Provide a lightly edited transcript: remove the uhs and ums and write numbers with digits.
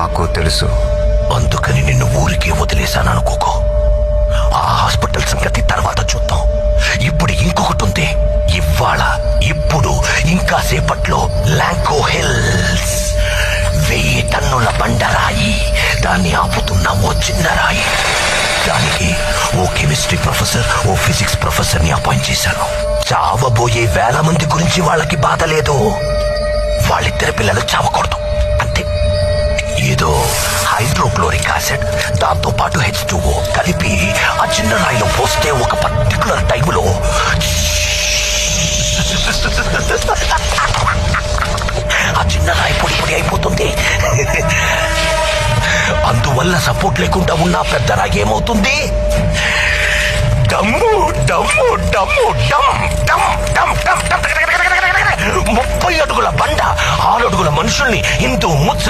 నాకు తెలుసు. అందుకని నిన్ను ఊరికే వదిలేశాను అనుకోకో. ఆ హాస్పిటల్ సంగతి తర్వాత చూద్దాం. ఇప్పుడు ఇంకొకటి ఉంది. ఇప్పుడు ఇంకా సేపట్లో లాంకో హిల్స్ 1000 టన్నుల బండరాయి, దాన్ని ఆపుతున్న ఓ చిన్న రాయి. దానికి ఓ కెమిస్ట్రీ ప్రొఫెసర్, ఓ ఫిజిక్స్ ప్రొఫెసర్ ని అపాయింట్ చేశాను. చావబోయే 1000 మంది గురించి వాళ్ళకి బాధ లేదు. వాళ్ళిద్దరి పిల్లలు చావకూడదు అంతే. ఏదో హైడ్రోక్లోరిక్ యాసిడ్, దాంతో పాటు H2O కలిపి ఆ చిన్న రాయిలో పోస్తే ఒక పర్టికులర్ టైంలో ఆ చిన్న రాయి పొడి పొడి అయిపోతుంది. అందువల్ల సపోర్ట్ లేకుండా ఉన్న పెద్ద రాయి ఏమవుతుంది? డమ్ము డమ్ము డమ్ము డమ్ డమ్ డమ్ డమ్ 30 అడుగుల బండ, 6 అడుగుల మనుషుల్ని హిందూ ముస్లిం